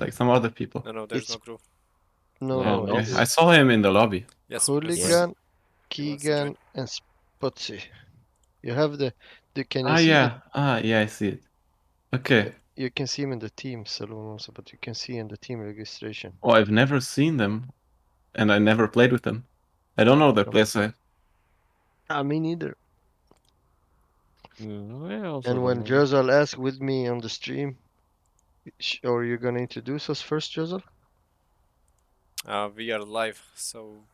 like some other people. No, there's It's- no crew. No, Oh, no. okay. I saw him in the lobby. Yes, Hooligan, he wants to join. Keegan, and Spotsy. You have the can you Ah, see yeah. Yeah, I see it. Okay. you can see him in the team saloon also, but you can see in the team registration. Oh, I've never seen them, and I never played with them. I don't know their playstyle. Me neither. Well, And when Jurzal asked with me on the stream, or you're gonna introduce us first, Jurzal? We are live, so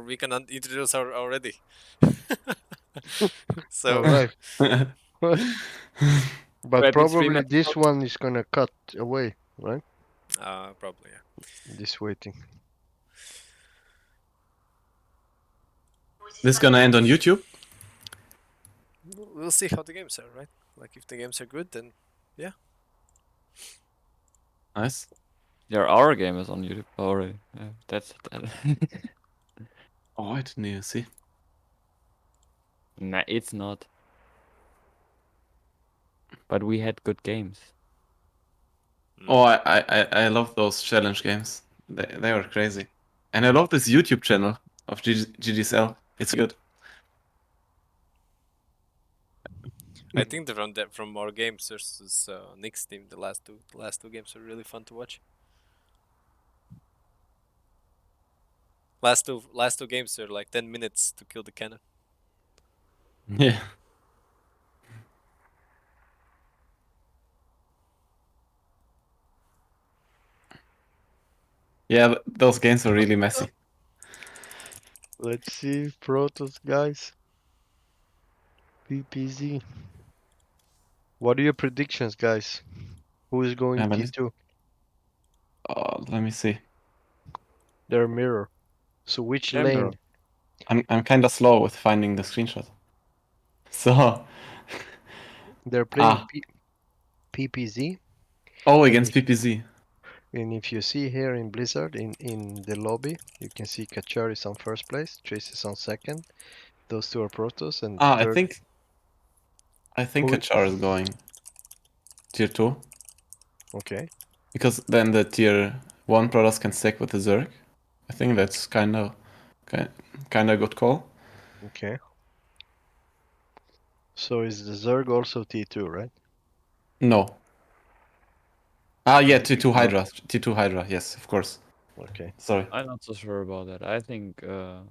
we can introduce our already. So Alright. But Web, it's probably this one is gonna cut away, right? probably, yeah. This waiting. This gonna end on YouTube? We'll see how the games are, right? Like if the games are good, then yeah. Nice. Yeah, our game is on YouTube already. Yeah, that's that. Oh, I didn't even see. Nah, it's not. But we had good games. Oh, I love those challenge games. They were crazy. And I love this YouTube channel of GDSL. It's good. I think from our games versus Nick's team, the last two games are really fun to watch. Last two games are like 10 minutes to kill the cannon. Yeah. Yeah, those games are really messy. Let's see, Protoss guys. PPZ. What are your predictions, guys? Who is going T2? Let me see. Their mirror. So which Mirror. lane? I'm kind of slow with finding the screenshot. So. They're playing PPZ. Oh, against PPZ. And if you see here in Blizzard, in the lobby, you can see Kachar is on first place, Trace is on second. Those two are Protoss, and I third. think Kachar is going tier 2. Okay. Because then the tier 1 Protoss can stack with the Zerg. I think that's kind of good call. Okay. So is the Zerg also T2, right? No. Yeah, T2 Hydra. T2 Hydra, yes, of course. Okay. Sorry. I'm not so sure about that. I think oh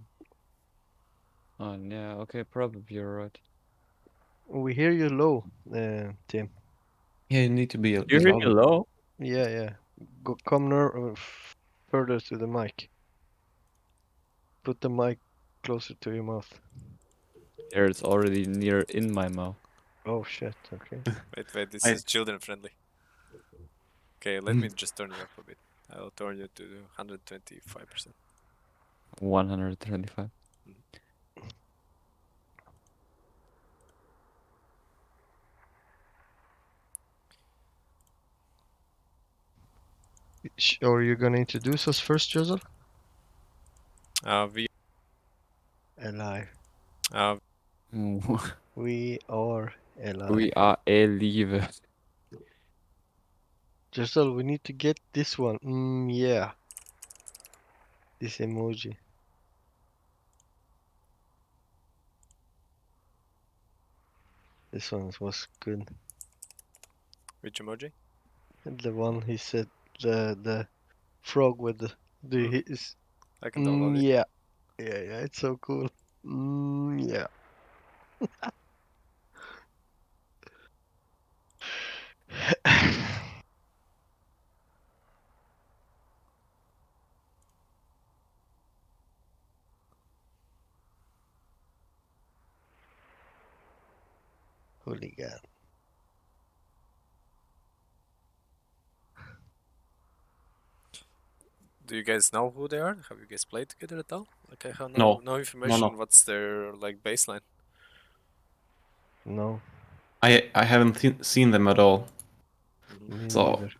yeah, okay, probably you're right. We hear you low, Tim. Yeah, you need to be You hear me low? Yeah. Come further to the mic. Put the mic closer to your mouth. Here it's already near in my mouth. Oh shit, okay. Wait, this is children friendly. Okay, let me just turn you up a bit. I'll turn you to 125%. 125. Or you're gonna introduce us first, Joseph? We Alive. Mm. We are alive. We are alive. Jurzal, we need to get this one. Yeah. This emoji. This one was good. Which emoji? The one he said, the frog with the his. I can download it. Yeah. Yeah, it's so cool. Yeah. Hooligan. Do you guys know who they are? Have you guys played together at all? Like I have no information. No. What's their like baseline? No. I haven't seen them at all. Me So neither.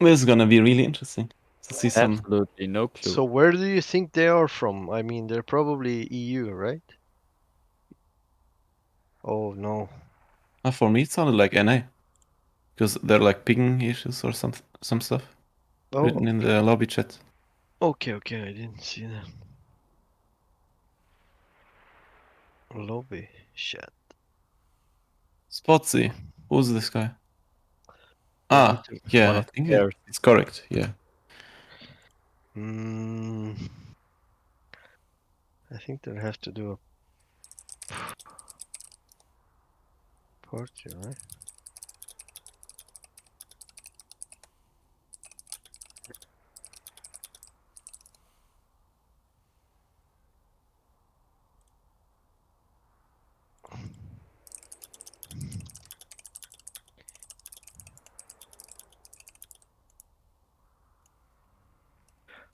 this is gonna be really interesting to see some. Absolutely no clue. So where do you think they are from? I mean, they're probably EU, right? Oh no. For me, it sounded like NA. because there are like ping issues or some stuff written in the lobby chat. Okay, I didn't see that. Lobby chat. Spotsy, who's this guy? Yeah, Ah, me too. yeah, One I of the think players. it's correct. Yeah. I think they'll have to do a party, right?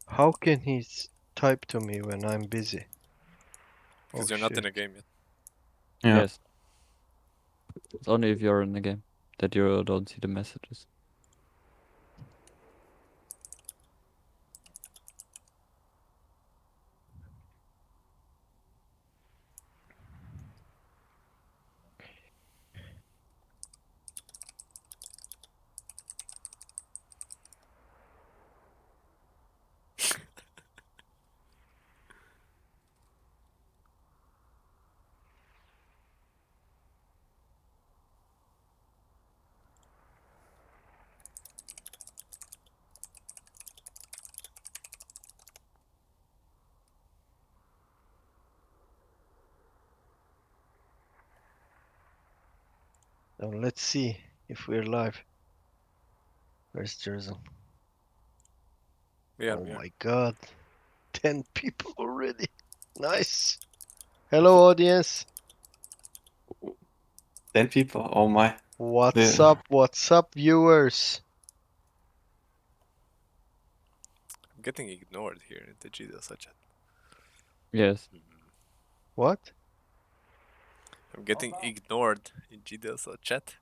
How can he type to me when I'm busy? Because Oh you're not in shit. a game yet. Yeah. Yes. It's only if you're in the game that you don't see the messages. Now let's see if we're live. Where's Jurzal? We are. Oh We are. my god. 10 people already. Nice. Hello audience. 10 people. Oh my. What's The- up? What's up viewers? I'm getting ignored here in the GDSL chat. Yes. What? I'm getting ignored in GDSL chat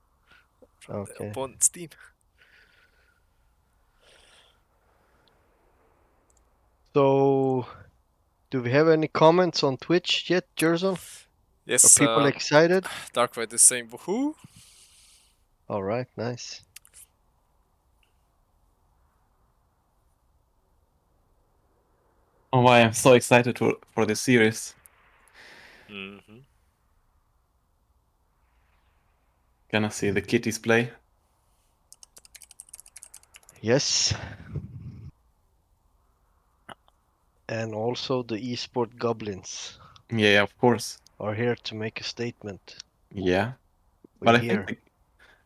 from the Okay. opponent's team. So, do we have any comments on Twitch yet, Jurzal? Are Yes, people excited? Dark White is saying woohoo. Alright, nice. oh my, I'm so excited for this series. Mm-hmm. Gonna see the kitties play. Yes. And also the esport goblins Yeah, of course. are here to make a statement. Yeah. We But hear.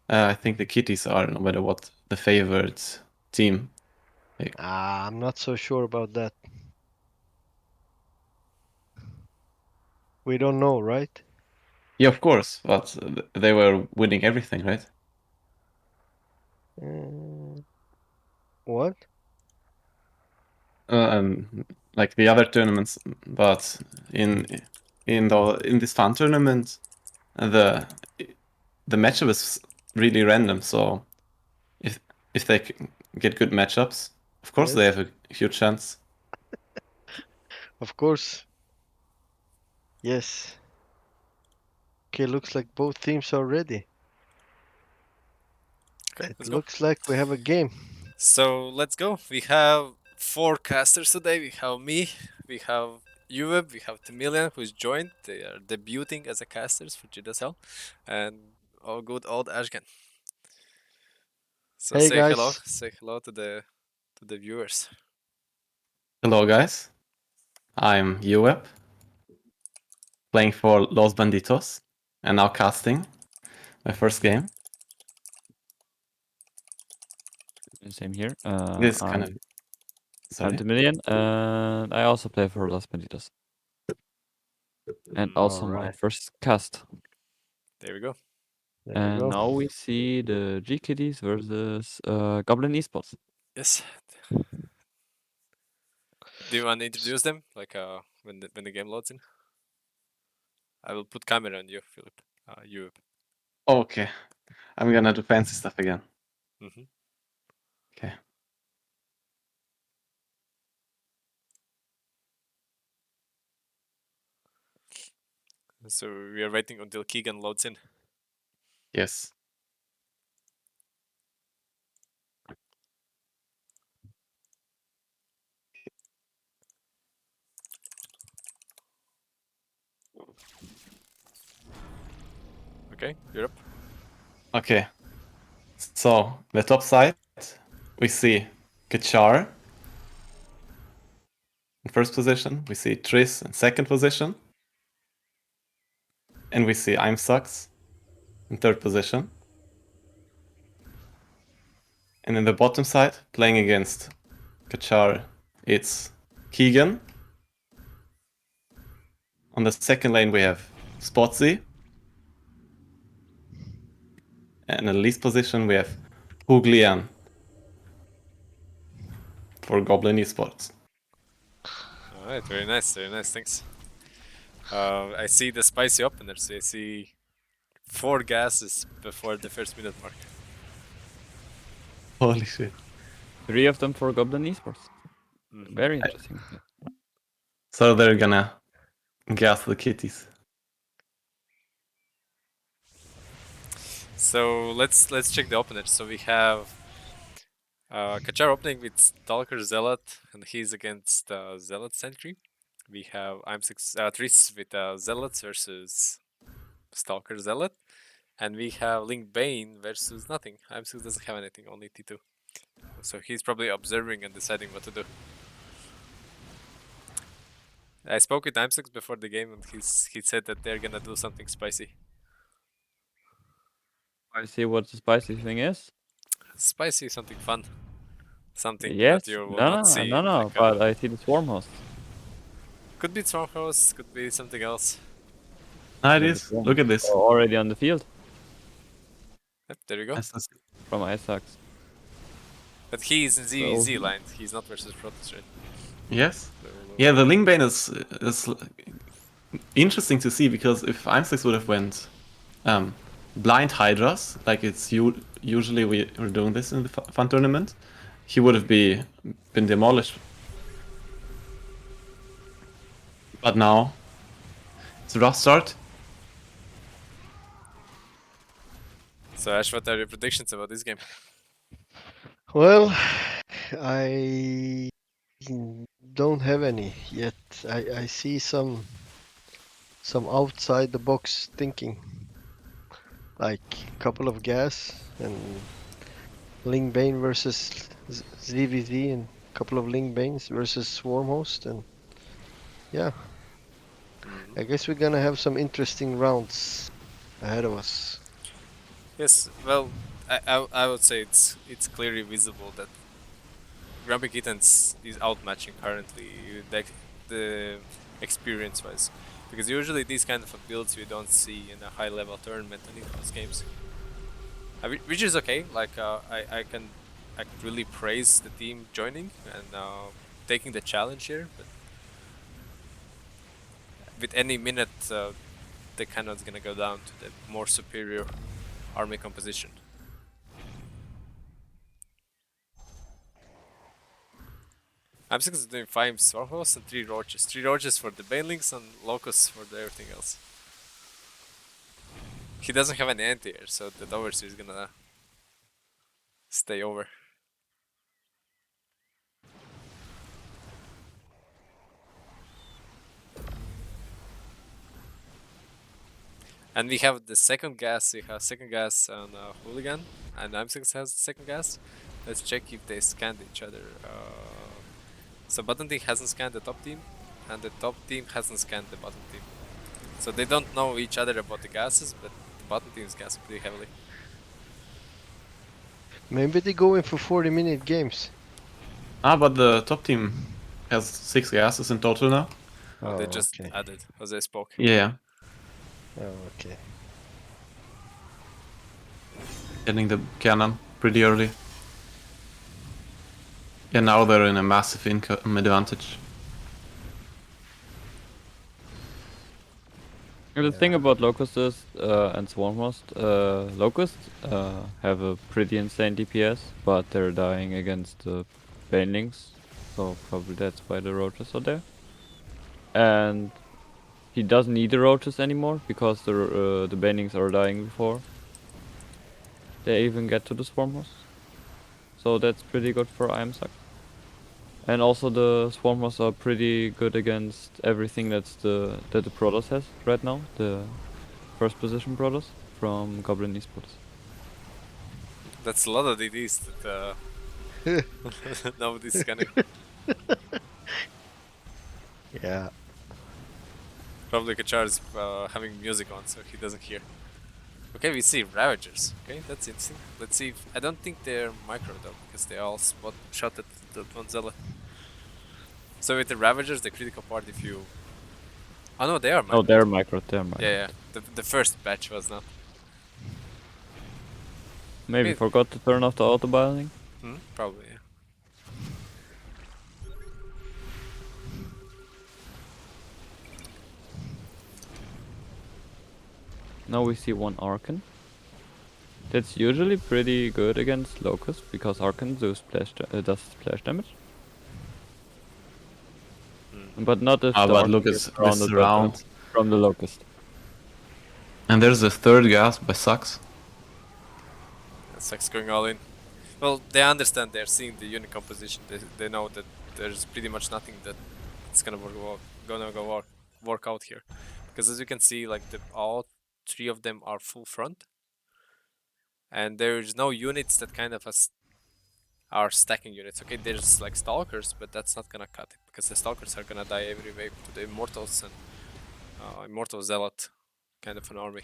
I think the kitties are, no matter what, the favorite team. I'm not so sure about that. We don't know, right? Yeah, of course, but they were winning everything, right? What? And like the other tournaments, but in this fun tournament, the matchup is really random. So if they get good matchups, of course they Yes, have a huge chance. of course. Yes. Okay, looks like both teams are ready. Okay, It let's go. looks like we have a game. So let's go. We have 4 casters today. We have me, we have Euweb, we have temilian who's joined. They are debuting as a casters for GDSL, and all good old Ashgan. So Hey say hello. guys. Say hello to the viewers. Hello, guys. I'm Euweb, playing for Los Banditos, and now casting my first game. Same here. This is kind of I'm sorry. temilian, and I also play for Los Benditos. And also my Alright. first cast. There we go. There we And go. now we see the GKDs versus Goblin Esports. Yes. Do you want to introduce them? Like when the game loads in? I will put camera on you, Philip. You. Okay, I'm gonna do fancy stuff again. Mm-hmm. Okay. So we are waiting until Keegan loads in. Yes. Okay, Europe. Okay. So, the top side, we see Kachar in first position. We see Triss in second position. And we see Imsucks in third position. And in the bottom side, playing against Kachar, it's Keegan. On the second lane, we have Spotsy. And in the least position, we have Huglian for Goblin Esports. Alright, very nice, thanks. I see the spicy openers. I see 4 gases before the first minute mark. Holy shit. 3 of them for Goblin Esports. Very interesting. So they're gonna gas the kitties. So let's check the openers. So we have Kachar opening with Stalker Zealot, and he's against Zealot Sentry. We have Triss with Zealots versus Stalker Zealot, and we have Link Bane versus nothing. IM6 doesn't have anything, only T2. So he's probably observing and deciding what to do. I spoke with IM6 before the game, and he said that they're gonna do something spicy. I see what the spicy thing is. Spicy, something fun. Something Yes. that you will No, not see. no, no. Like, But I see the swarm host. could be Stormhouse, could be something else. Ah, it Yeah, the is. swarm Look at hosts this. are already on the field Yep, there you go. from Isaacs. But he's in So Z line. He's not versus Protoss, right? Yes. So, Yeah, the Lingbane is interesting to see, because if IM6 would have went blind Hydras, like it's usually we're doing this in the fun tournament, he would have been demolished. But now it's a rough start. So Ash, what are your predictions about this game? Well, I don't have any yet. I see some outside the box thinking, like a couple of gas and Ling Bane versus ZVZ, and a couple of Ling Banes versus Swarmhost, and yeah, I guess we're gonna have some interesting rounds ahead of us. Yes, well, I would say it's clearly visible that GrumpyKittens is outmatching currently the experience wise, because usually these kind of builds we don't see in a high level tournament and in those games. Which is okay. Like I can really praise the team joining and taking the challenge here, but with any minute the cannon's gonna go down to the more superior army composition. I'm6 is doing 5 Stormhosts and 3 Roaches. 3 Roaches for the Banelings and Locusts for everything else. He doesn't have any anti-air, so the Overseer is gonna stay over. And we have the second gas. We have second gas on Hooligan, and IM6 has the second gas. Let's check if they scanned each other. So bottom team hasn't scanned the top team, and the top team hasn't scanned the bottom team. So they don't know each other about the gases, but the bottom team is gassing pretty heavily. Maybe they go in for 40-minute games. Ah, but the top team has 6 gases in total now. Oh, they just okay. added, as I spoke. Yeah, Oh, okay. getting the cannon pretty early. Yeah, now they're in a massive income advantage. The thing about Locust is, and Swarmhost, Locust have a pretty insane DPS, but they're dying against the Banelings, so probably that's why the Roaches are there. And he doesn't need the Roaches anymore, because the Banelings are dying before they even get to the Swarmhost. So that's pretty good for IMSAC. And also the Swarmers are pretty good against everything that the Protoss has right now, the first position Protoss. from Goblin Esports. That's a lot of DDs that nobody's scanning. Yeah. Probably Kachar is having music on, so he doesn't hear. Okay, we see Ravagers. Okay, that's interesting. Let's see. I don't think they're micro though, because they all shot at that one zealot. So with the Ravagers, the critical part, if you... Oh no, they are micro. Oh, they're micro. They're micro. Yeah, yeah. The first batch was not. Maybe Maybe- forgot to turn off the auto binding. Probably, yeah. Now we see one Arcan. That's usually pretty good against Locust because Arcan does splash damage. But not if the but Arcan look, gets it's surrounded this by the- round. from the Locust. And there's the third gas by Sucks. Sucks going all in. Well, they understand. They're seeing the unit composition. They know that there's pretty much nothing that it's gonna work out here, because as you can see, like all three of them are full front, and there's no units that kind of are stacking units. Okay, there's like stalkers, but that's not gonna cut it because the stalkers are gonna die every wave to the immortals and immortal zealot kind of an army.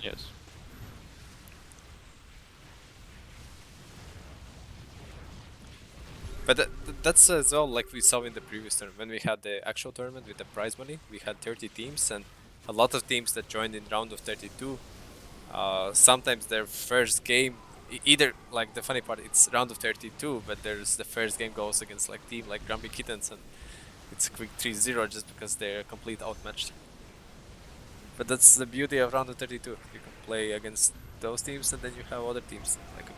Yes. But that's as well like we saw in the previous tournament. When we had the actual tournament with the prize money, we had 30 teams, and a lot of teams that joined in round of 32, sometimes their first game, either like the funny part, it's round of 32, but there's the first game goes against like team like GrumpyKittens, and it's a quick 3-0 just because they're complete outmatched. But that's the beauty of round of 32. You can play against those teams, and then you have other teams like a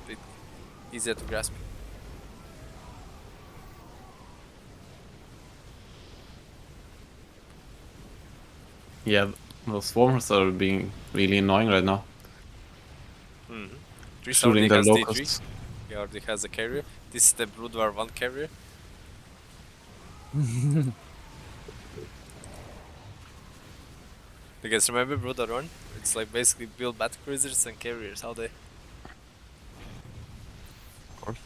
bit easier to grasp. Yeah, those swarmers are being really annoying right now. Dries Shooting already the has D3. locusts. He already has a carrier. This is the Broodwar 1 carrier. You guys remember Broodwar 1? It's like basically build battle cruisers and carriers all day. Of course.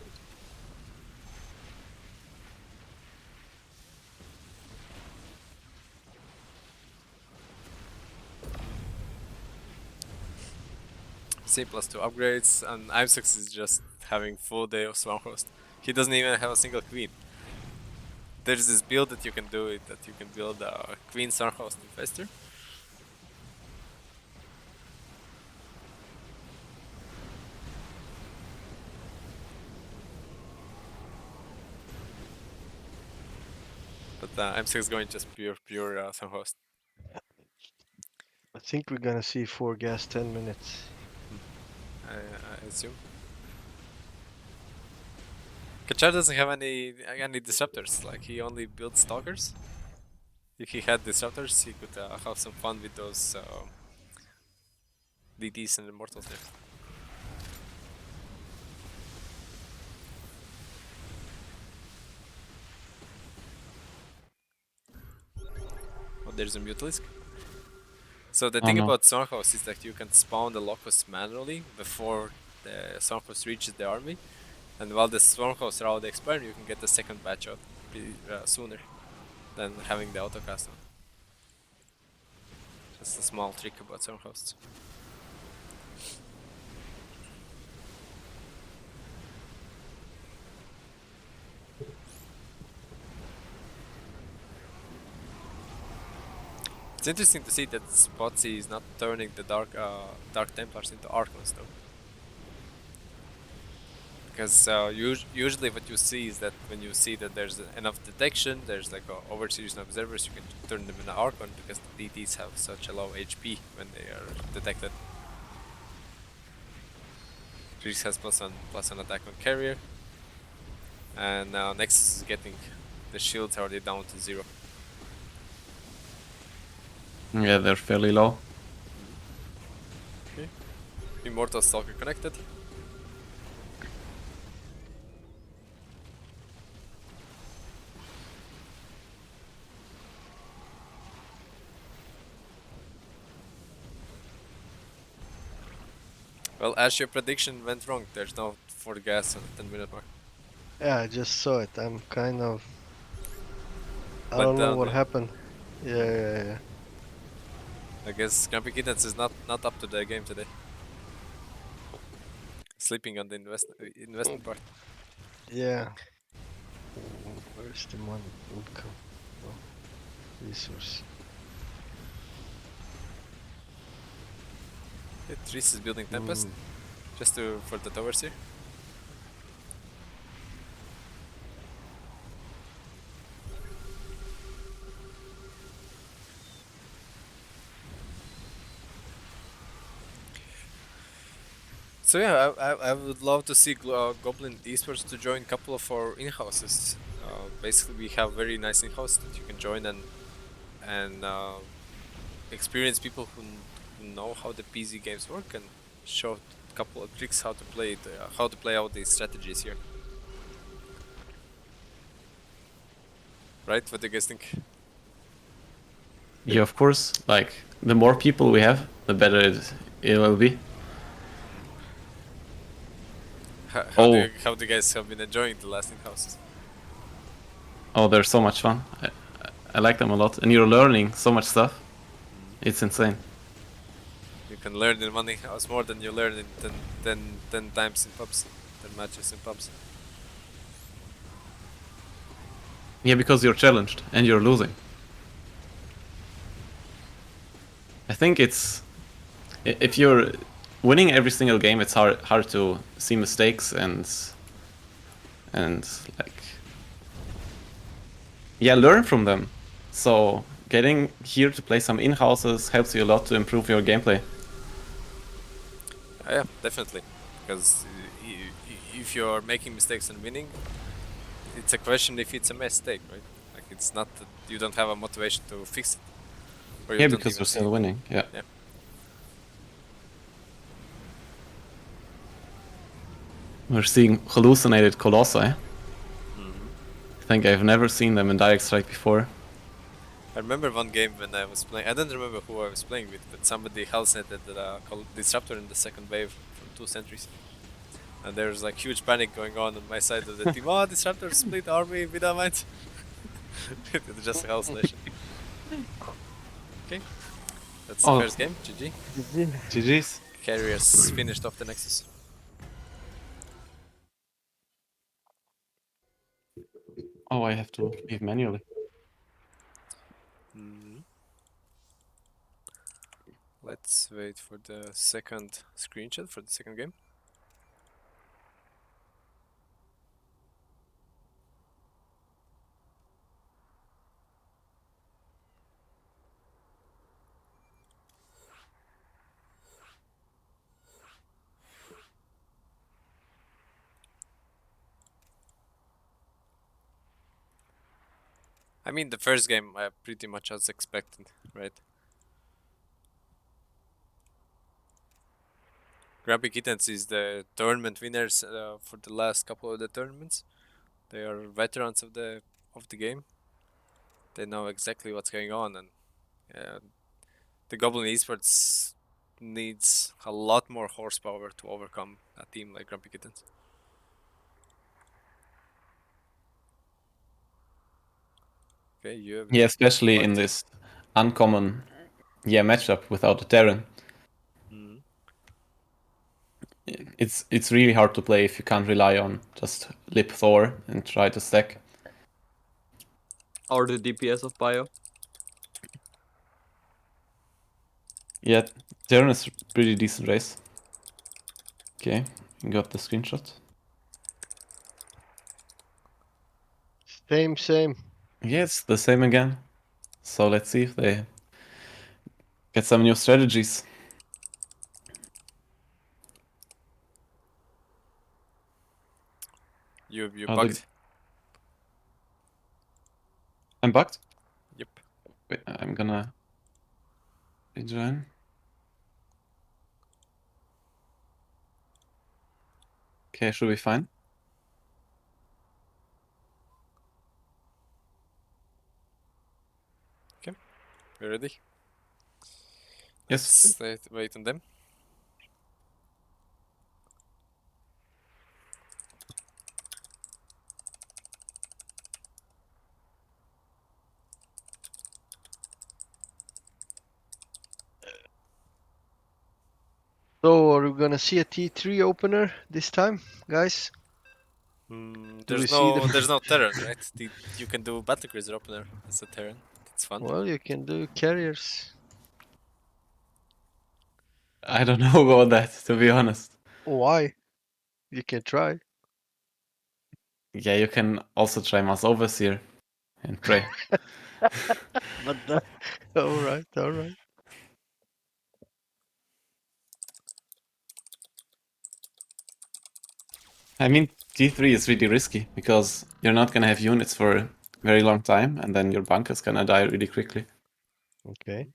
C plus 2 upgrades, and Imsex is just having full day of Swarm Host. He doesn't even have a single queen. There's this build that you can do it, that you can build a Queen Swarm Host Infestor. But M6 is going just pure Swarm Host. I think we're gonna see 4 gas 10 minutes. I assume. Kachar doesn't have any disruptors, like he only builds stalkers. If he had disruptors, he could have some fun with those DDs and immortals there. Oh, there's a Mutalisk. So the thing no. about Stormhost is that you can spawn the Locust manually before the Stormhost reaches the army. And while the Stormhosts are all expired, you can get the second batch out pretty, sooner than having the autocast on. Just a small trick about Stormhosts. It's interesting to see that Spotsy is not turning the Dark Templars into Archons though. Because usually what you see is that when you see that there's enough detection, there's like overseers and observers, you can turn them into Archon because the DTs have such a low HP when they are detected. Reese has +1 attack on carrier. And now Nexus is getting the shields already down to 0. Yeah, they're fairly low. Okay. Immortal Stalker connected. Well, Ash, your prediction went wrong. There's no 4 gas on the 10-minute mark. Yeah, I just saw it. I'm kind of. I Went don't know down, what yeah. happened. Yeah. I guess GrumpyKittens is not up to the game today. Sleeping on the investment part. Yeah. Where's the money? Income. Oh, resource. Okay, Tris is building Tempest just for the towers here. So yeah, I would love to see Goblin Esports to join a couple of our in-houses. Basically, we have very nice in-house that you can join and experience people who know how the PC games work and show a couple of tricks how to play it, how to play out these strategies here. Right? What do you guys think? Yeah, of course. Like the more people we have, the better it will be. How do you guys have been enjoying the last in-houses? Oh, they're so much fun. I like them a lot, and you're learning so much stuff. It's insane. You can learn in 1 in-house more than you learn in 10 times in pubs, 10 matches in pubs. Yeah, because you're challenged and you're losing. I think it's if you're winning every single game, it's hard to see mistakes and like learn from them. So getting here to play some in-houses helps you a lot to improve your gameplay. Yeah, definitely. Because if you're making mistakes and winning, it's a question if it's a mistake, right? Like it's not that you don't have a motivation to fix it, or you Yeah, don't because even you're see still it. winning. Yeah. Yeah. We're seeing hallucinated colossi. I think I've never seen them in Direct Strike before. I remember one game when I was playing. I don't remember who I was playing with, but somebody hallucinated the disruptor in the second wave from 2 sentries. And there was like huge panic going on my side of the team. Oh, disruptor split army, we don't mind. It's just a hallucination. Okay, that's the Oh, first game. GG. GG's. Carriers finished off the Nexus. Oh, I have to leave manually. Let's wait for the second screenshot for the second game. I mean, the first game pretty much as expected, right? GrumpyKittens is the tournament winners for the last couple of the tournaments. They are veterans of the game. They know exactly what's going on, and the Goblin Esports needs a lot more horsepower to overcome a team like GrumpyKittens. Okay, you have Yeah, especially in bugged. this uncommon matchup without a Terran. It's really hard to play if you can't rely on just lip Thor and try to stack. Or the DPS of Bio. Yeah, Terran is pretty decent race. Okay, got the screenshot. Same. Yeah, it's the same again. So let's see if they get some new strategies. You Oh, bugged. I'm bugged? Yep. Wait, I'm gonna rejoin. Okay, should be fine. Okay, we ready? Yes. Let's wait on them. So are we gonna see a T3 opener this time, guys? Do we There's see no the- there's no Terran, right? You can do Battle Cruiser opener as a Terran. It's fun. Well, you can do carriers. I don't know about that, to be honest. Why? You can try. Yeah, you can also try Mass Overseer and pray. But that... all right, all right. I mean, T3 is really risky because you're not gonna have units for a very long time, and then your bunker's gonna die really quickly. Okay.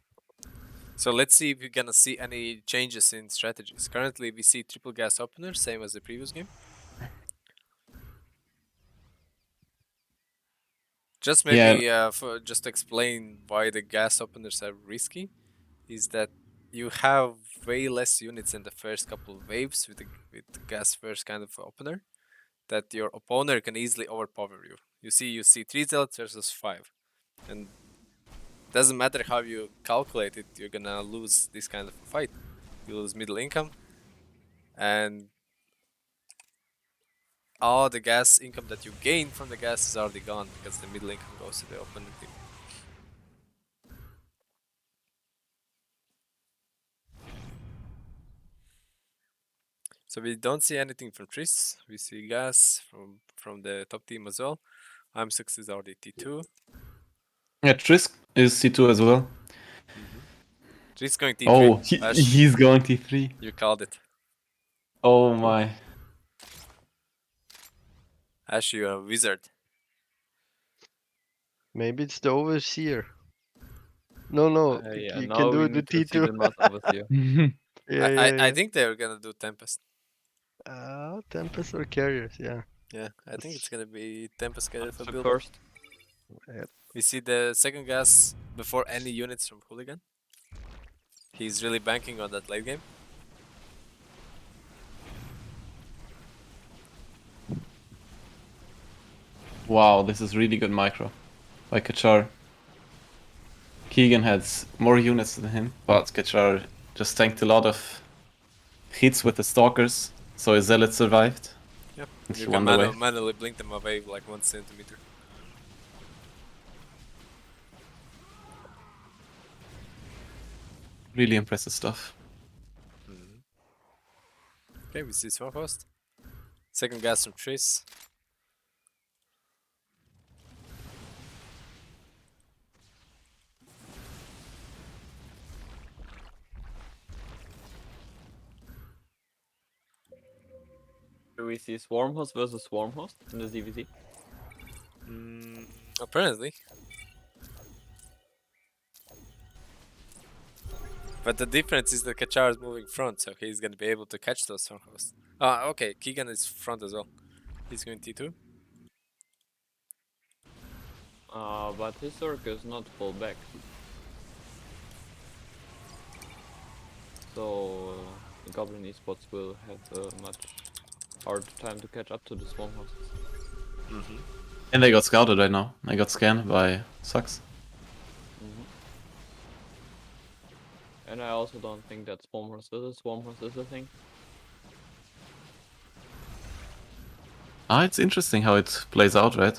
So let's see if we're gonna see any changes in strategies. Currently, we see triple gas opener, same as the previous game. Just maybe just to explain why the gas openers are risky, is that you have way less units in the first couple of waves with the gas first kind of opener, that your opponent can easily overpower you. You see 3 zealots versus 5, and doesn't matter how you calculate it, you're gonna lose this kind of a fight. You lose middle income, and all the gas income that you gain from the gas is already gone because the middle income goes to the opponent team. So we don't see anything from Tris. We see gas from the top team as well. I'm6 is already T2. Yeah, Trisk is C2 as well. Tris going T3. Oh, Ash, he's going T3. you called it. Oh my. Ash, you're a wizard. Maybe it's the overseer. No, Yeah, you now can do we it with need to see the T2. mass overseer. I think they're gonna do Tempest. Tempest or carriers, yeah. Yeah, I think it's gonna be Tempest carrier for So build. first, We see the second gas before any units from Hooligan. He's really banking on that late game. Wow, this is really good micro by Kachar. Keegan had more units than him, but Kachar just tanked a lot of hits with the stalkers, so his zealot survived. Yep. And You he can won the wave. manually blink them away like 1 centimeter. Really impressive stuff. Okay, we see Swarmhost. Second gas from Tris. do we see Swarmhost versus Swarmhost in the ZVZ? Apparently. But the difference is that Kachar is moving front, so he's gonna be able to catch those Swarmhosts. Ah, okay, Keegan is front as well. He's going T2. But his circle is not full back. So the Goblin Esports will have a much harder time to catch up to the Swarmhosts. And they got scouted right now. They got scanned by Sucks. And I also don't think that Swarmhost versus Swarmhost is a thing. It's interesting how it plays out, right?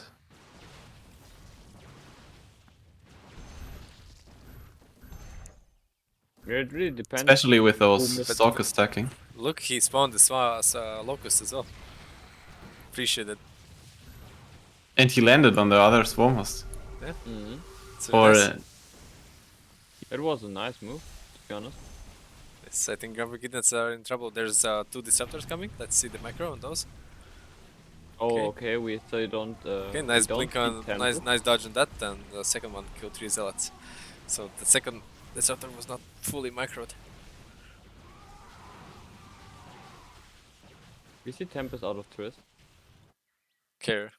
It really depends. Especially with those But- stalkers stacking. Look, he spawned the Locust as well. Appreciate it. And he landed on the other Swarmhost. So Or nice. It was a nice move, to be honest. Yes, I think GrumpyKittens are in trouble. There's 2 disruptors coming. Let's see the micro on those. Oh, okay, we still don't. Okay, nice we don't blink see on, Temple. nice dodge on that, and the second one killed 3 zealots. So the second disruptor was not fully microed. We see Tempest out of Tris. Care.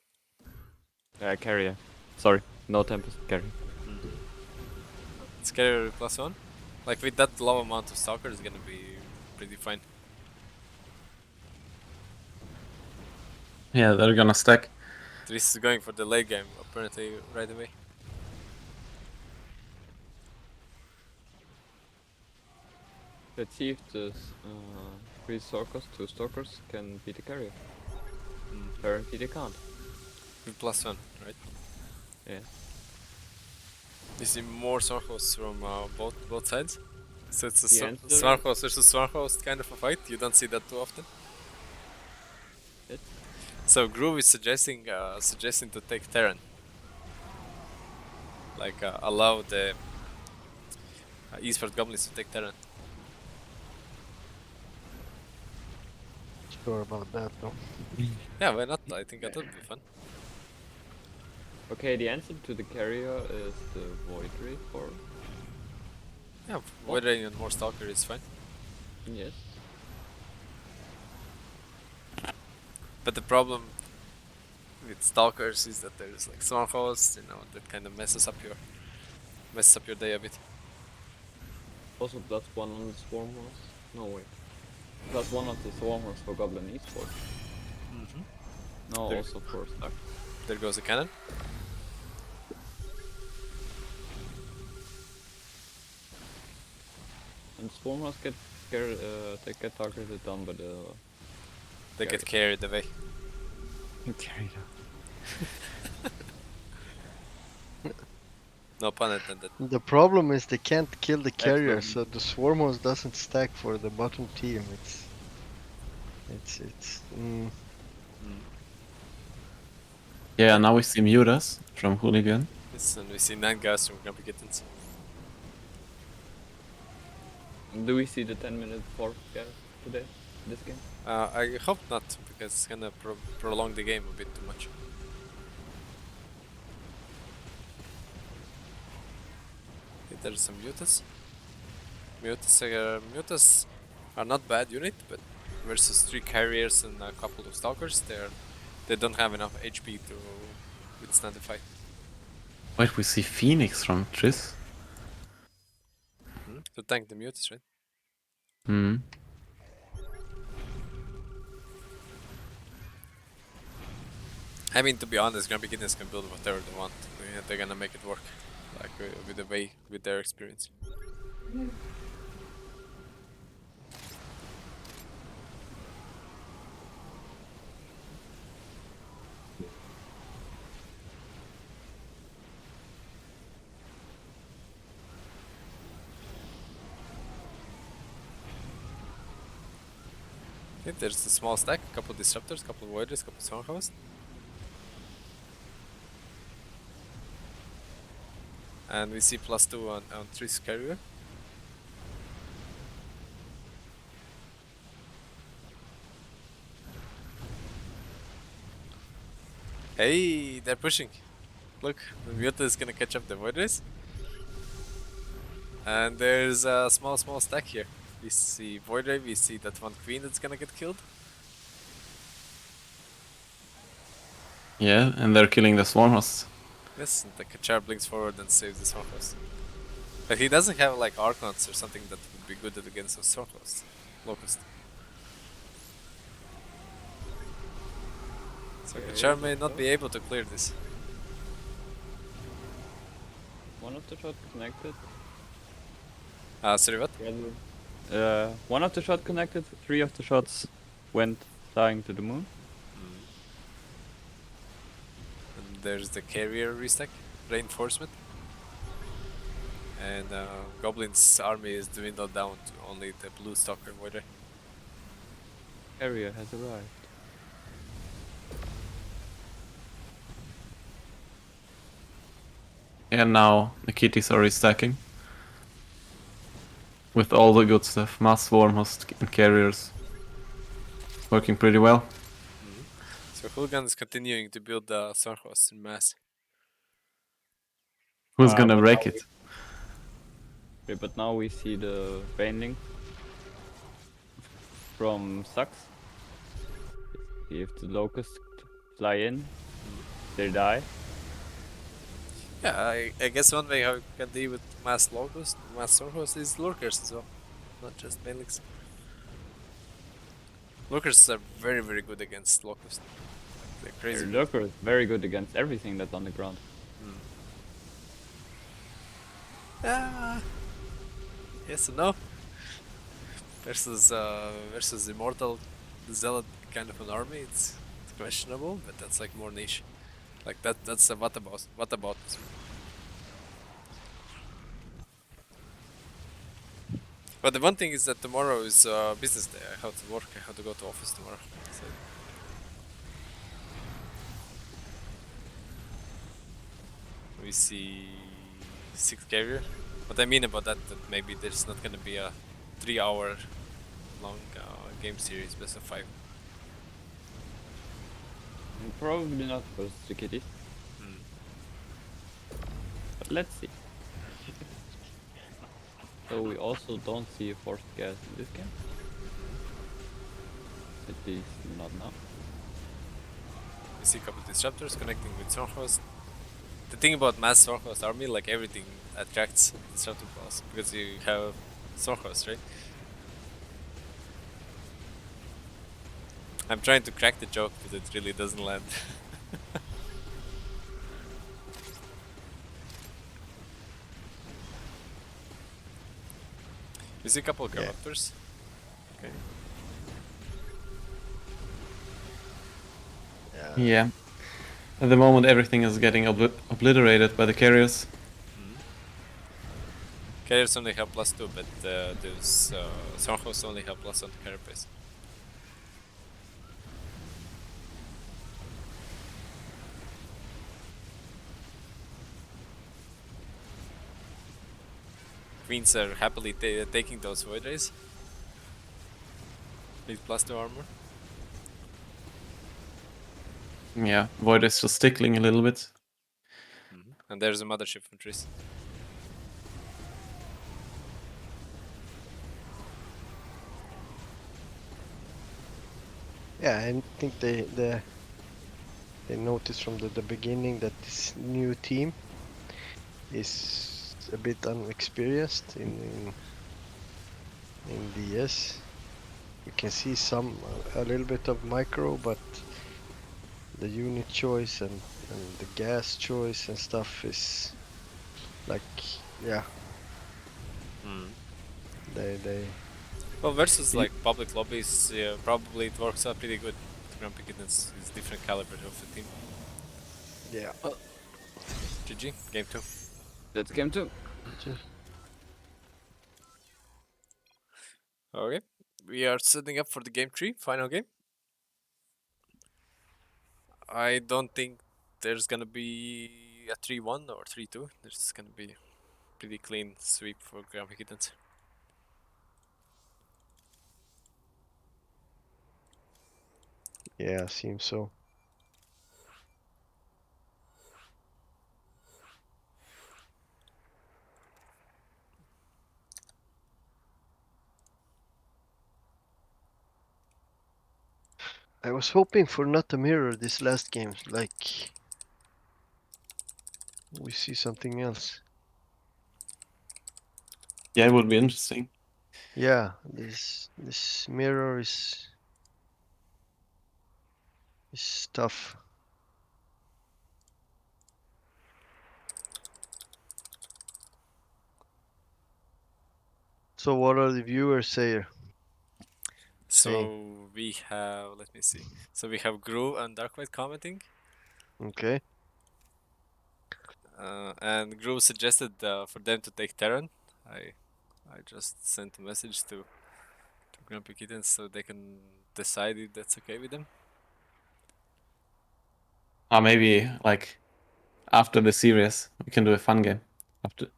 Carrier. Sorry, no Tempest, carry. It's carrier +1. Like with that low amount of stalker, it's gonna be pretty fine. yeah, they're gonna stack. This is going for the late game, apparently right away. Let's see if the 3 stalkers, 2 stalkers can beat the carrier. Apparently they can't. With +1, right? Yeah. You see more Swarmhosts from both sides. So it's a The answer- Swarmhost versus Swarmhost kind of a fight. You don't see that too often. Yes. So Groove is suggesting to take Terran. Like allow the Esports Goblins to take Terran. Sure about that though. Yeah, why not? I think that would be fun. Okay, the answer to the carrier is the Void Ray for. Yeah, whether and more Stalker is fine. Yes. But the problem with Stalkers is that there's like Swarmhosts, that kind of messes up your day a bit. Also +1 on the Swarm Horse. No wait. +1 of the Swarm Horse for Goblin Esports. No, There- also for Stark. There goes the cannon. And Swarm Horse they get targeted down by the. They get carried away. Carried out. No pun intended. The problem is they can't kill the carrier, Excellent. so the Swarmos doesn't stack for the bottom team. It's. Yeah, now we see Muras from Hooligan. Yes, and we see 9 guys from GrumpyKittens. Do we see the 10-minute fourth guy today? This game? I hope not, because it's gonna prolong the game a bit too much. Okay, there's some Mutas. Mutas are not bad unit, but versus 3 carriers and a couple of stalkers, they don't have enough HP to withstand the fight. Wait, we see Phoenix from Triss. To tank the Mutas, right? Hmm. I mean, to be honest, GrumpyKittens can build whatever they want. They're gonna make it work, like with their experience. Okay, there's a small stack, a couple of disruptors, a couple of voiders, a couple of strongholds. And we see +2 on Triss carrier. Hey, they're pushing. Look, the Muta is gonna catch up the voiders. And there's a small stack here. We see Voidray, we see that one queen that's gonna get killed. Yeah, and they're killing the Swarmhost. Yes, and the Kachar blinks forward and saves the Stormhost. But he doesn't have like Archons or something that would be good against a Stormhost. Locust. So Kachar may not be able to clear this. One of the shots connected. Sorry, what? One of the shots connected, 3 of the shots went flying to the moon. And there's the carrier restack, reinforcement. And Goblin's army is dwindled down to only the blue stalker Voidray. Carrier has arrived. And now the kitties are restacking. With all the good stuff, mass Swarmhost and carriers. Working pretty well. So Hooligan is continuing to build the Stormhost in mass. Who's gonna but wreck now it? Okay, but now we see the Baneling from Sux. If the locusts fly in, they die. Yeah, I guess one way how you can deal with mass locust, mass Stormhost is lurkers as well, not just Banelix. Lurkers are very, very good against locust. They're crazy. Their lurker is very good against everything that's on the ground. Ah, yes and no. versus Immortal Zealot kind of an army. It's questionable, but that's like more niche. Like that's a what about this one. But the one thing is that tomorrow is business day. I have to work. I have to go to office tomorrow. So. We see 6 carrier. What I mean about that maybe there's not gonna be a 3-hour long game series best of 5. Probably not for the kitties. Hmm. But let's see. So we also don't see a forced gas in this game. At least not now. We see a couple of disruptors connecting with Stormhost. The thing about mass Stormhost army, like everything attracts disruptor balls because you have Stormhost, right? I'm trying to crack the joke, but it really doesn't land. You see a couple of Yeah. corruptors. Okay. Yeah. At the moment, everything is getting obliterated by the carriers. Carriers only have +2, but those Stormhosts only have +1 to carry base. Queens are happily taking those void rays. With +2 armor. Yeah, Void is just tickling a little bit. And there's a mothership from Tris. Yeah, I think they noticed from the beginning that this new team is a bit unexperienced in DS. You can see a little bit of micro, but the unit choice and the gas choice and stuff is like, yeah, they Well, versus like public lobbies, probably it works out pretty good. GrumpyKittens is different caliber of the team. yeah. GG, game 2. That's game 2. Okay, we are setting up for the game 3, final game. I don't think there's gonna be a 3-1 or 3-2. There's gonna be pretty clean sweep for GrumpyKittens. Yeah, seems so. I was hoping for not a mirror this last game, like we see something else. Yeah, it would be interesting. Yeah, this mirror is tough. So what are the viewers saying? So we have, let me see. So we have Gru and Darkwhite commenting. Okay. And Gru suggested for them to take Terran. I just sent a message to GrumpyKittens so they can decide if that's okay with them. Or maybe like after the series, we can do a fun game. After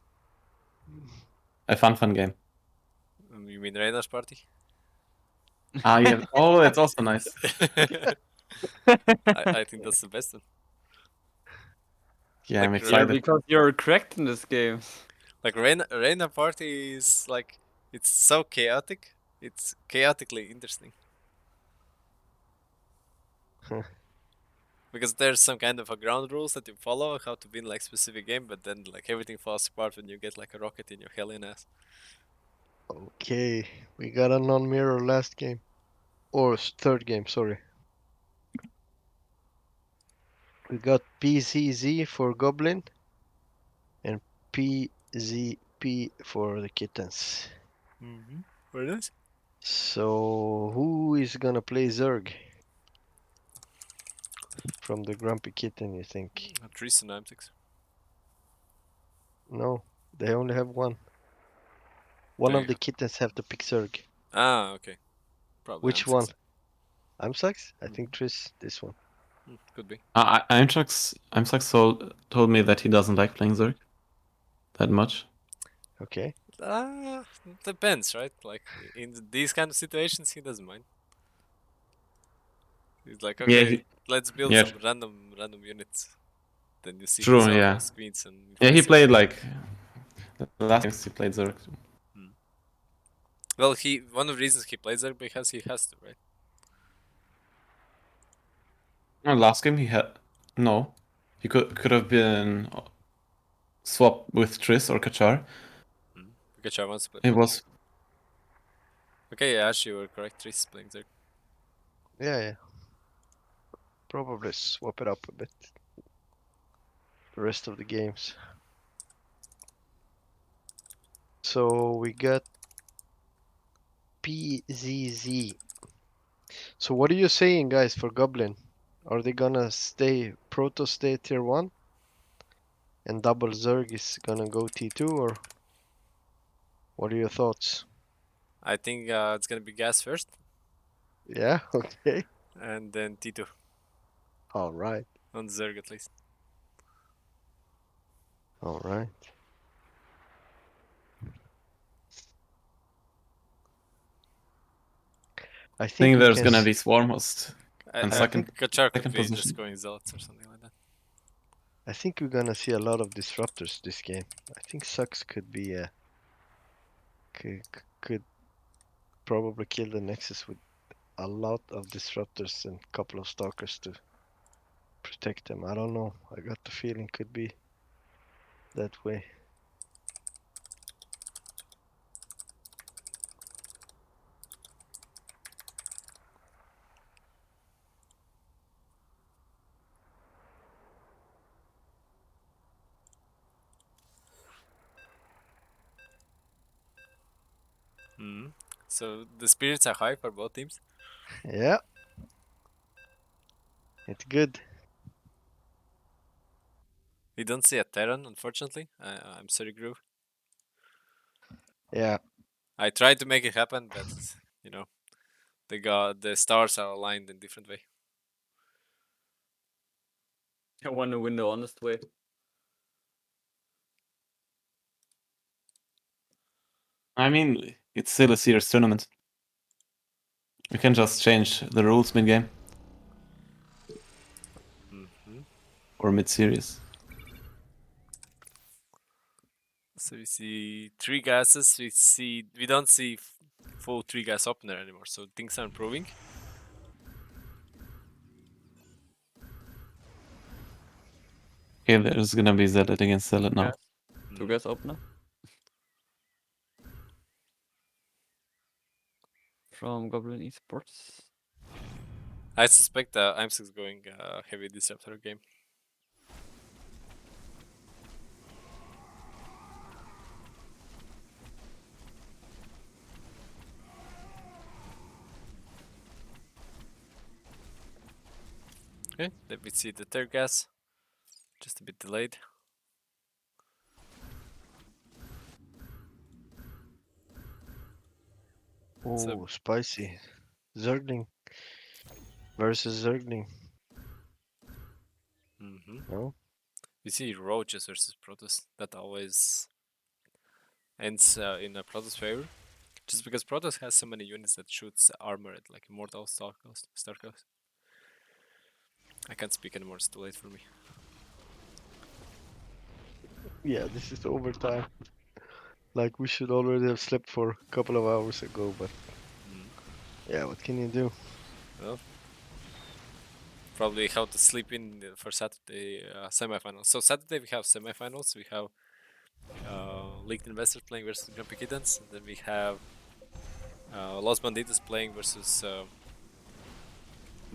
a fun game. You mean Reinhar's party? Ah, yeah. Oh, that's also nice. I think that's the best one. Yeah, Like, I'm Yeah, excited. because you're correct in this game. Like Reina party is like, it's so chaotic. It's chaotically interesting. Because there's some kind of a ground rules that you follow how to win like specific game, but then like everything falls apart when you get like a rocket in your hellion ass. Okay, we got a non-mirror last game. Or third game, sorry. We got PZZ for Goblin and PZP for the kittens. Very nice. So who is gonna play Zerg from the Grumpy Kitten? You think? Tris and Amtix. No, they only have one. One There of you the kittens have to pick Zerg. Ah, okay. Probably Which Amtix. one? Amsax? I think Mhm. Tris. This one. Could be. Imsax told me that he doesn't like playing Zerg that much. Okay. Depends, right? Like in these kind of situations, he doesn't mind. He's like, Yeah, okay, let's build yeah. some random units. Then you see his True, yeah. oracles, queens, and Yeah, he infestors. played like the last games he played Zerg. Well, one of the reasons he plays there because he has to, right? Last game he had no. He could have been swapped with Triss or Kachar. Because I wants to play. It was Okay, yeah, actually, you were correct. Tris playing there. Yeah, yeah. Probably swap it up a bit. The rest of the games. So we got PZZ. So what are you saying, guys, for Goblin? Are they gonna stay tier 1? And double Zerg is gonna go T2, or what are your thoughts? I think it's gonna be gas first, Yeah, okay. and then T2 Alright, on Zerg at least. alright. I think think we there's can. gonna be Swarm host and I second think Kachar could second be just position. going Zealots or something like that. I think we're gonna see a lot of disruptors this game. I think Sux could be could probably kill the Nexus with a lot of disruptors and a couple of stalkers to protect them. I don't know. I got the feeling could be that way. So the spirits are high for both teams. Yeah, it's good. We don't see a Terran, unfortunately. I'm sorry, Groove. Yeah, I tried to make it happen, but you know, the stars are aligned in different way. I want to win the honest way. I mean, it's still a serious tournament. We can just change the rules mid game or mid series. So we see three gases. We don't see full three gas opener anymore. So things are improving. Okay, there's gonna be Zealot against Zealot now. Two gas opener. From Goblin Esports. I suspect I'm6 going heavy disruptor game. Okay, let me see the third gas. Just a bit delayed. Oh, So- spicy. Zergling versus Zergling. No? We see Roaches versus Protoss. That always ends in a Protoss favor. Just because Protoss has so many units that shoots armor at like Immortal, Starcast. I can't speak anymore, it's too late for me. Yeah, this is overtime. Like we should already have slept for a couple of hours ago, but yeah, what can you do? Well, probably how to sleep in for Saturday semifinals. So Saturday we have semifinals. We have Leaked Investors playing versus GrumpyKittens. And then we have Los Banditos playing versus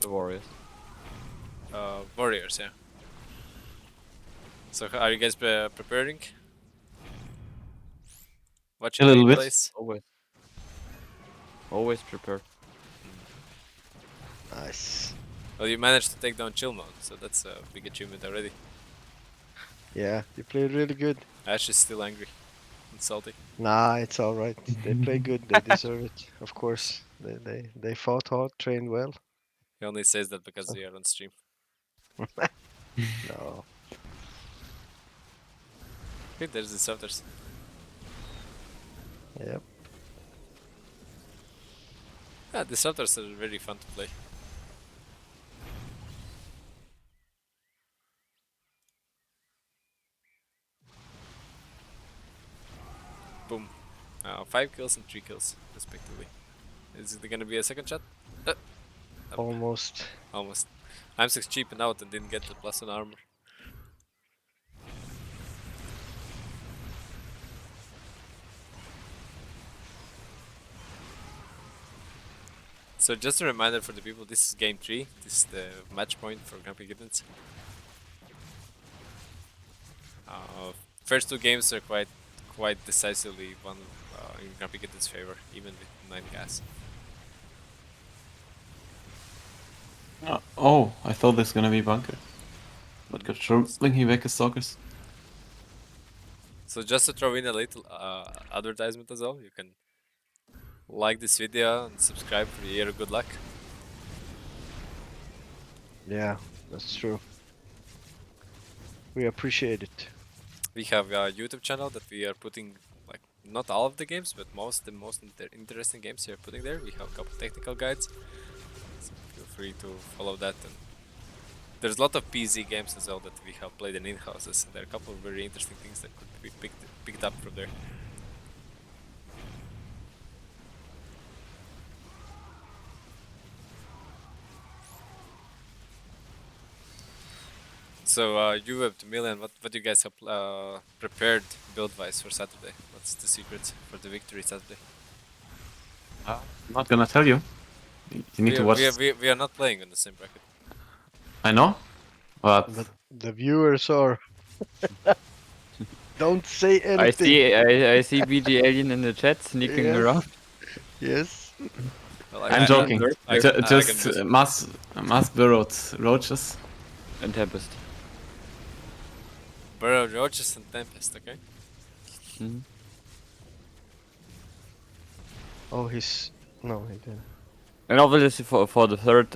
The Warriors. Warriors. Yeah. So are you guys preparing? Watching A little bit. gameplays? Always. Always prepared. Nice. Well, you managed to take down Chill Mode, so that's a big achievement already. Yeah, you played really good. Ash is still angry and salty. Nah, it's all right. They play good. They deserve it. Of course. They fought hard, trained well. He only says that because So- we are on stream. No. Okay, there's the Disruptors. Yep. Yeah, Disruptors are very fun to play. Boom. 5 kills and 3 kills, respectively. Is it gonna be a second shot? Almost. Almost. I'm 6 cheaping out and didn't get the +1 armor. So just a reminder for the people, this is game 3. This is the match point for GrumpyKittens. First 2 games are quite decisively won in GrumpyKittens' favor, even with 9 gas. Oh, I thought this was gonna be bunker. But got blinking back his stalkers. So just to throw in a little advertisement as well, you can like this video and subscribe for the year of good luck. Yeah, that's true. We appreciate it. We have a YouTube channel that we are putting, like, not all of the games, but the most interesting games we are putting there. We have a couple technical guides, so feel free to follow that. And there's a lot of PC games as well that we have played in in-houses. There are a couple of very interesting things that could be picked up from there. So, Euweb, temilian, what do you guys have prepared build-wise for Saturday? What's the secret for the victory Saturday? I'm not gonna tell you. You need to watch. We are not playing on the same bracket. I know, but But the viewers are. Don't say anything. I see BG Alien in the chat sneaking Yes. around. Yes. Well, I'm joking. I Ju- can Just just- mass burrowed roaches. And Tempest. Burrow, Roaches, and Tempest, okay? Mhm. Oh, he's. No, he didn't. And obviously for the third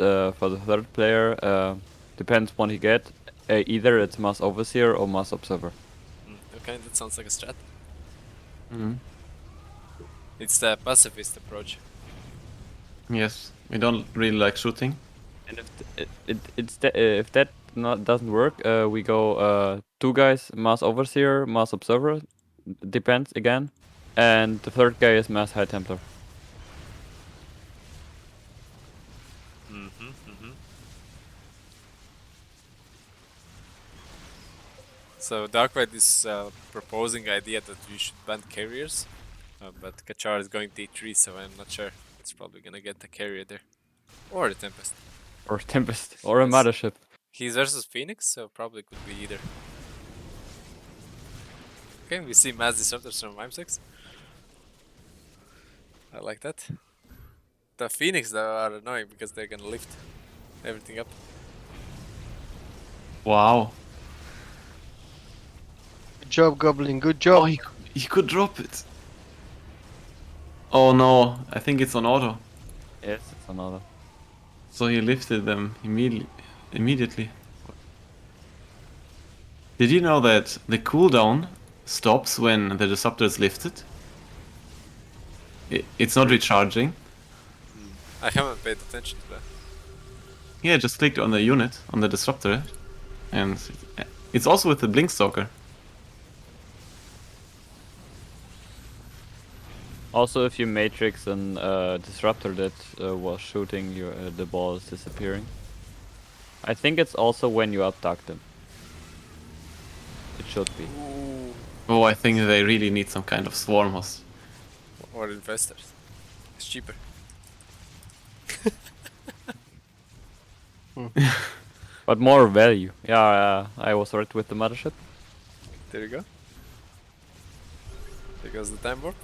player, depends what he get. Either it's Mass Overseer or Mass Observer. Okay, that sounds like a strat. Mm. It's the pacifist approach. Yes, we don't really like shooting. And if that doesn't work, we go 2 guys, Mass Overseer, Mass Observer, depends again, and the third guy is Mass High Templar. So Darklight is proposing idea that we should ban carriers, but Kachar is going D3, so I'm not sure. It's probably gonna get the carrier there, or the Tempest. Or Tempest, or a Yes. Mothership. He's versus Phoenix, so probably could be either. Okay, we see Mass Disruptors from Mime6. I like that. The Phoenix though are annoying because they're gonna lift everything up. Wow. Good job, Goblin. Good Oh, job. he could drop it. Oh no, I think it's on auto. Yes, it's another. So he lifted them immediately. Did you know that the cooldown stops when the disruptor is lifted? It's not recharging. I haven't paid attention to that. Yeah, just click on the unit, on the disruptor. And it's also with the blink stalker. Also, if you matrix an disruptor that was shooting, the ball is disappearing. I think it's also when you abduct them. It should be. Oh, I think they really need some kind of swarm host. Or investors. It's cheaper. But more value. Yeah, I was right with the Mothership. There you go. There goes the time warp.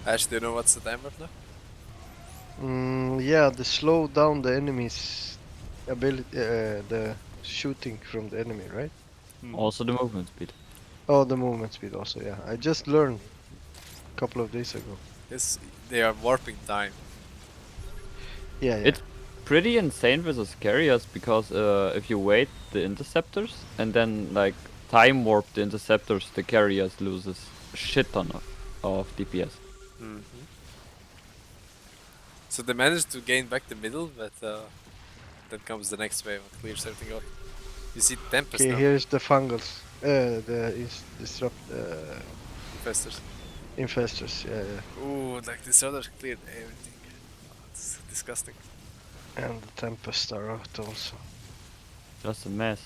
Ash, do you know what's the time right now? Yeah, the slow down the enemy's ability, the shooting from the enemy, right? Also the movement speed. Oh, the movement speed also. Yeah, I just learned a couple of days ago. Yes, they are warping time. Yeah, yeah. It's pretty insane versus carriers because if you wait the interceptors and then like time warp the interceptors, the carriers loses a shit ton of DPS. So they managed to gain back the middle, but then comes the next wave and clears everything out. You see Tempest Okay, now, here's the fungals. The disrupt Infestors. infestors. Yeah, yeah. Ooh, like this other cleared everything. Oh, it's disgusting. And the tempest are out also. Just a mess.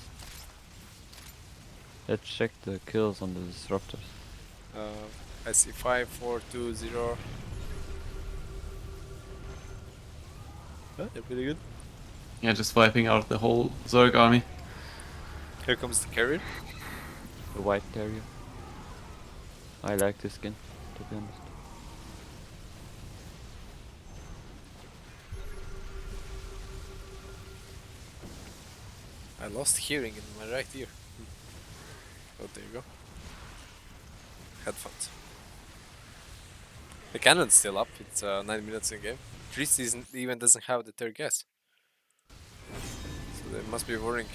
Let's check the kills on the disruptors. I see 5, 4, 2, 0. They're pretty good. Yeah, just wiping out the whole Zerg army. Here comes the carrier. The white carrier. I like this skin, to be honest. I lost hearing in my right ear. Oh, there you go. Headphones. The cannon's still up. It's 9 minutes in game. Priest even doesn't have the third gas. So they must be worried.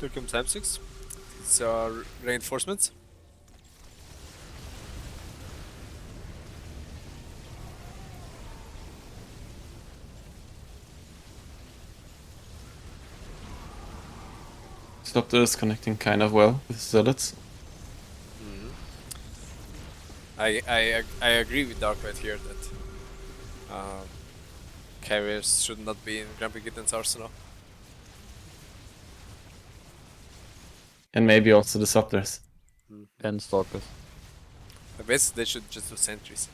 Here comes M6. It's reinforcements. Disruptor is connecting kind of well with Zealots. I agree with Dark right here that carriers should not be in GrumpyKittens' arsenal. And maybe also Disruptors. And stalkers. But basically, they should just do sentries.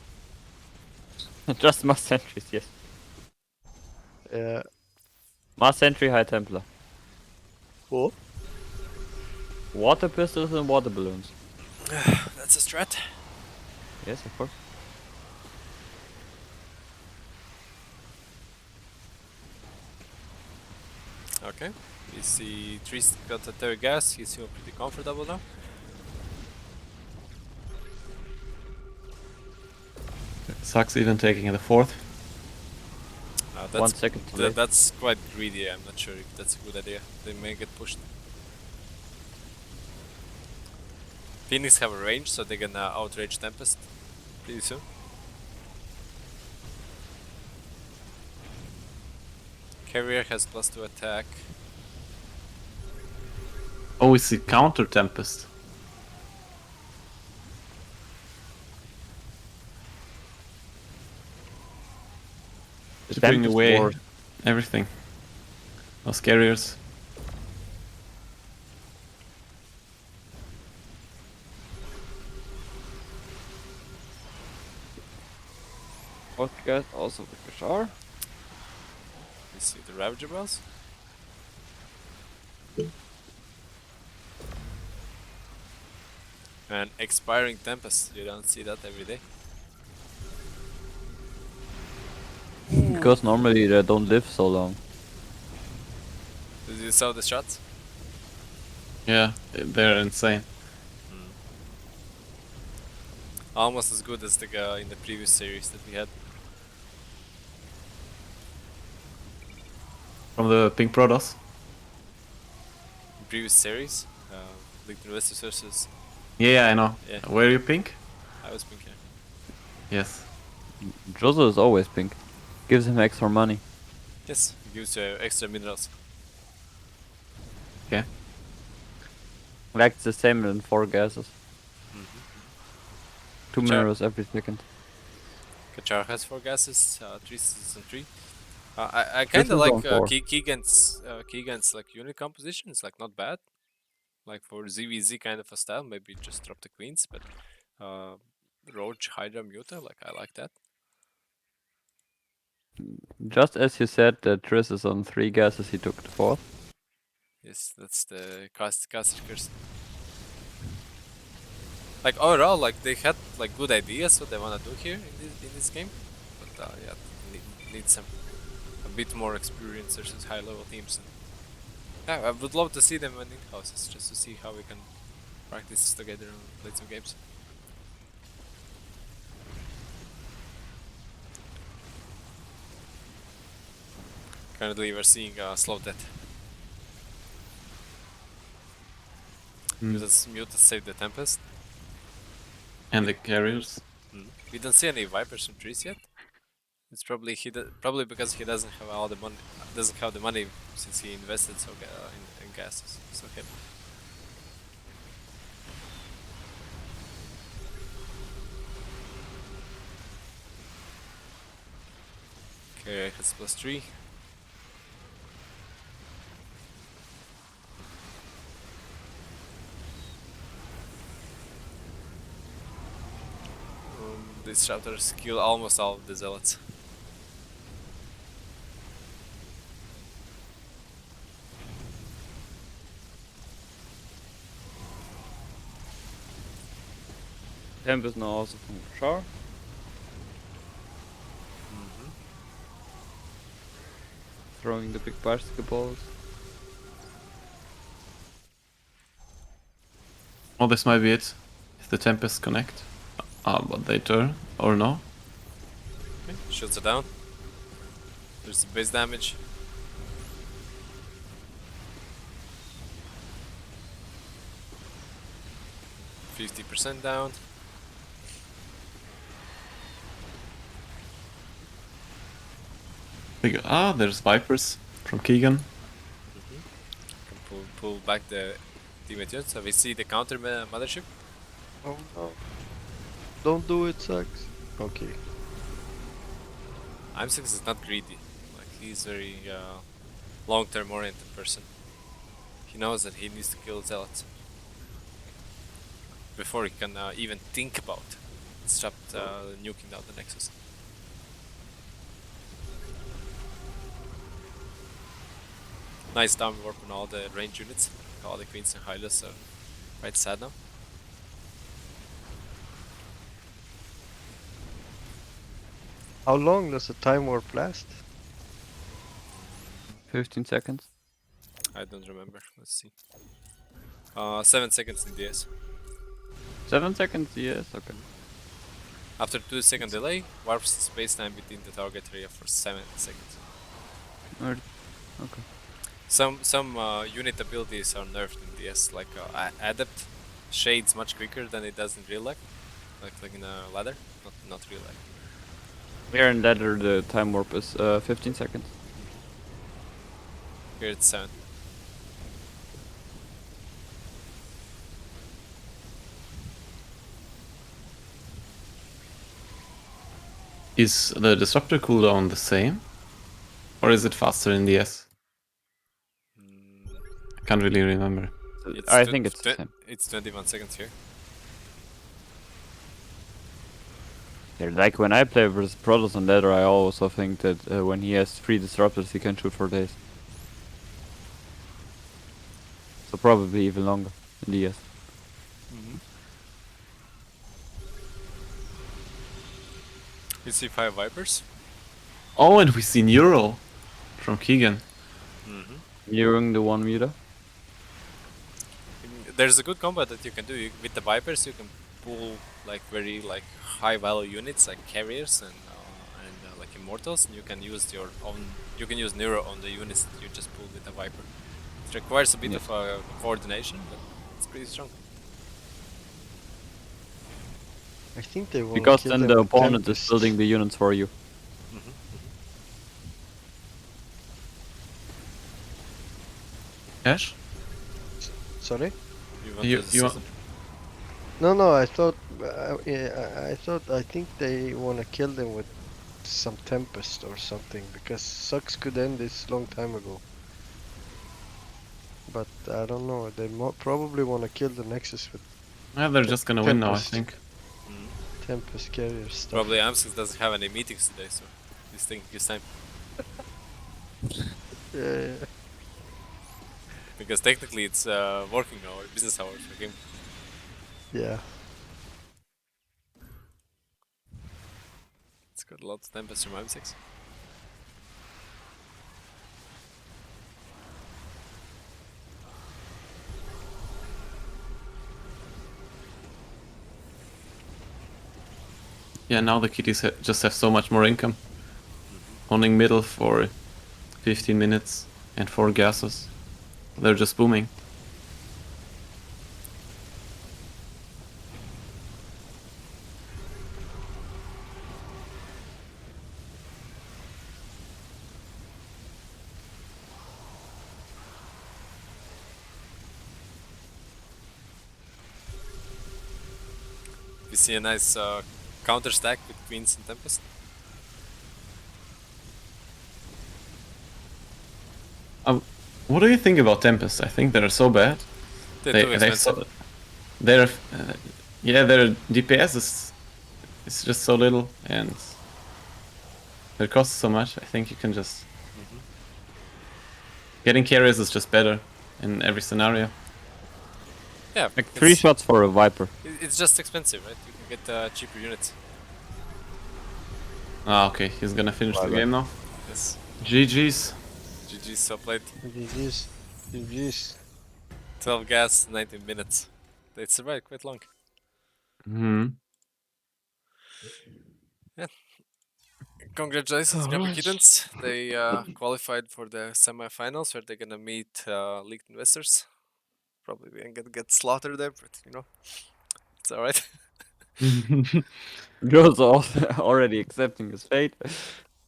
Just mass sentries, yes. Yeah. Mass sentry, high Templar. What? Water pistols and water balloons. That's a strat. Yes, of course. Okay. You see Trist got the third gas. He's feeling pretty comfortable now. Sucks even taking the fourth. That's 1 second too late. that's quite greedy. I'm not sure if that's a good idea. They may get pushed. Phoenix have a range, so they can outrage Tempest pretty soon. Carrier has +2 attack. Oh, we see counter Tempest. The To bring Tempest away wars. everything. Those carriers. What guys also with Bashar. You see the Ravager Bells. And expiring Tempest. You don't see that every day. Because normally they don't live so long. Did you saw the shots? Yeah, they're insane. Almost as good as the guy in the previous series that we had. From the Pink Protoss. Previous series, League University versus. Yeah, I know. Yeah. Were you pink? I was pink. Yes. Jurzal is always pink. Gives him extra money. Yes, gives you extra minerals. Okay. Like the same in 4 gases. 2 Sure. minerals every second. Kachar has 4 gases, 3 season 3. I This kind of is like on 4. Keegan's like unit composition. It's like not bad. Like for ZVZ kind of a style, maybe just drop the queens, but Roach, Hydra, Muta, like I like that. Just as you said that Triss is on 3 gases, he took the 4th. Yes, that's the caster curse. Like overall, like they had like good ideas what they wanna do here in this game, but yeah, need some a bit more experience versus high level teams. And yeah, I would love to see them in houses just to see how we can practice together and play some games. Currently, we're seeing slow death. Mutas saved the Tempest. And the carriers. We don't see any Vipers from trees yet. It's probably probably because he doesn't have all the money. Doesn't have the money since he invested so in gases so heavy. Okay, has +3. These shouters kill almost all of the zealots. Tempest now also from Char. Throwing the big basketballs. Oh, this might be it. If the Tempest connect. But they turn, or no? Okay, shields are down. There's the base damage. %50 down. There's Vipers from Keegan. Can pull back the teammate units. So we see the counter mothership. Oh no. Don't do it, sucks. Okay. I'm6 is not greedy. Like he's very long-term oriented person. He knows that he needs to kill zealots before he can even think about stop nuking down the Nexus. Nice down warp on all the range units. All the queens and Hylas are quite sad now. How long does the time warp last? 15 seconds. I don't remember. Let's see. 7 seconds in DS. 7 seconds, yes, okay. After 2-second delay, warps the space-time between the target area for 7 seconds. Okay. Some unit abilities are nerfed in DS, like Adept shades much quicker than it does in real life, like in a ladder, not real life. Here in ladder the time warp is 15 seconds. Here it's 7. Is the disruptor cooldown the same? Or is it faster in DS? I can't really remember. I think it's the same. It's 21 seconds here. Yeah, like when I play versus Protoss on ladder, I also think that when he has 3 disruptors, he can shoot for days. So probably even longer in DS. You see 5 Vipers. Oh, and we see Neural from Keegan. During the 1 meter. There's a good combo that you can do with the Vipers. You can pull like very like high value units like carriers and like immortals, and you can use your own. You can use Neuro on the units that you just pulled with the Viper. It requires a bit of coordination, but it's pretty strong. I think they want Because to then the opponent is building the units for you. Ash? Sorry? You want No, I thought, I think they want to kill them with some Tempest or something, because Sucks could end this long time ago. But I don't know, they probably want to kill the Nexus with Yeah, they're just gonna win now, I Tempest. think. Tempest carrier stuff. Probably Amsix doesn't have any meetings today, so He's taking his time. Yeah. Because technically it's working hour, business hour for him. Yeah. It's got a lot of Tempest from M6. Yeah, now the kitties just have so much more income. Owning middle for 15 minutes and 4 gases. They're just booming. We see a nice counter stack with Queens and Tempest. What do you think about Tempest? I think they're so bad. They're too expensive. Their DPS is just so little, and their cost so much. I think you can just getting carriers is just better in every scenario. Yeah, Like 3 shots for a Viper. it's just expensive, right? You can get cheaper units. Ah, okay, he's gonna finish the game now. Yes. GG's. GG's, so played. GG's. GG's. 12 gas, 19 minutes. They survived quite long. Hmm. Yeah. Congratulations, GrumpyKittens. They qualified for the semi-finals where they're gonna meet leaked investors. Probably gonna get slaughtered there, but you know, it's alright. Jurzal already accepting his fate.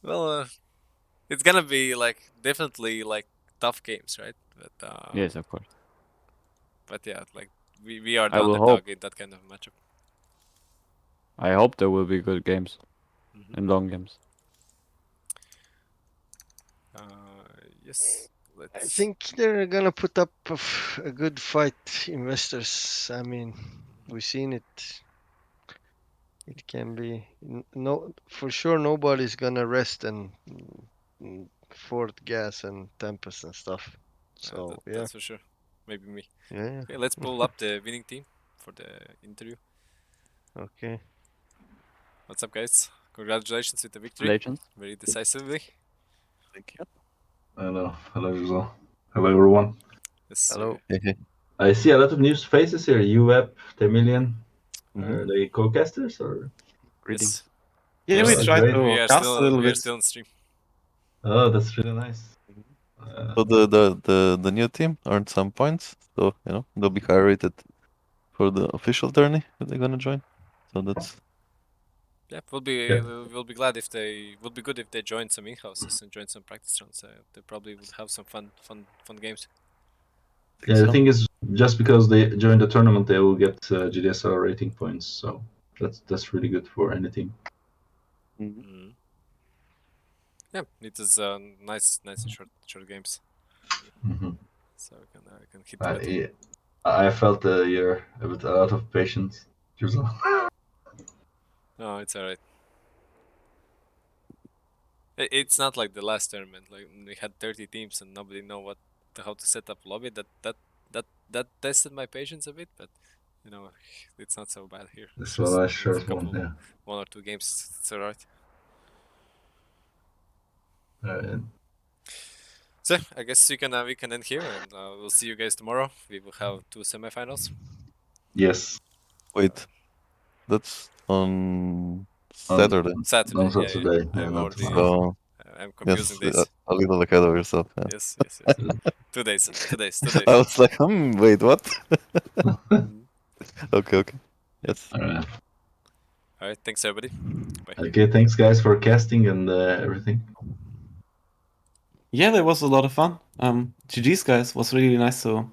Well, it's gonna be like definitely like tough games, right? But Yes, of course. but yeah, like we are I the will underdog hope. in that kind of matchup. I hope there will be good games Mhm. and long games. Yes, I let's. think they're gonna put up a good fight, investors. I mean, we've seen it. It can be no for sure. Nobody's gonna rest and fourth gas and tempest and stuff. So yeah, That's for sure. Maybe me. yeah, Okay, let's pull up the winning team for the interview. okay. What's up, guys? Congratulations with the victory. Congratulations. Very decisively. Thank you. Hello, Jurzal. Hello, everyone. Yes, Hello. Hey. I see a lot of new faces here. Euweb, temilian. Mhm. Are they co-casters or? Greetings. Yeah, we Oh, tried great. to cast a little bit. still on stream. Oh, that's really nice. So the new team earned some points, so you know they'll be high rated for the official tourney that they're gonna join. So that's Yeah, we'll be glad if they would be good if they join some in-houses and join some practice rounds. They probably would have some fun games. Yeah, the thing is, just because they join the tournament, they will get GDSL rating points. So that's really good for any team. Mm. Yeah, it is nice and short games. Mhm. So we can hit the bit. Yeah, I felt you're with a lot of patience, Jurzal. No, it's alright. It's not like the last tournament. Like we had 30 teams and nobody know how to set up lobby. That tested my patience a bit, but you know, it's not so bad here. This It's was just a it's a short couple, one, yeah. 1 or 2 games. It's alright. So I guess we can end here, and we'll see you guys tomorrow. We will have 2 semifinals. Yes. wait, that's on Saturday. Saturday. On Saturday. Yeah, I'm not already. tomorrow. So I'm confusing yes, days. a little ahead of yourself. Yeah. Yes. 2 days. 2 days. 2 days. I was like, wait, what? Okay. Yes. Alright. All right. Thanks, everybody. Bye. Okay, thanks guys for casting and everything. Yeah, that was a lot of fun. GG's guys, was really nice to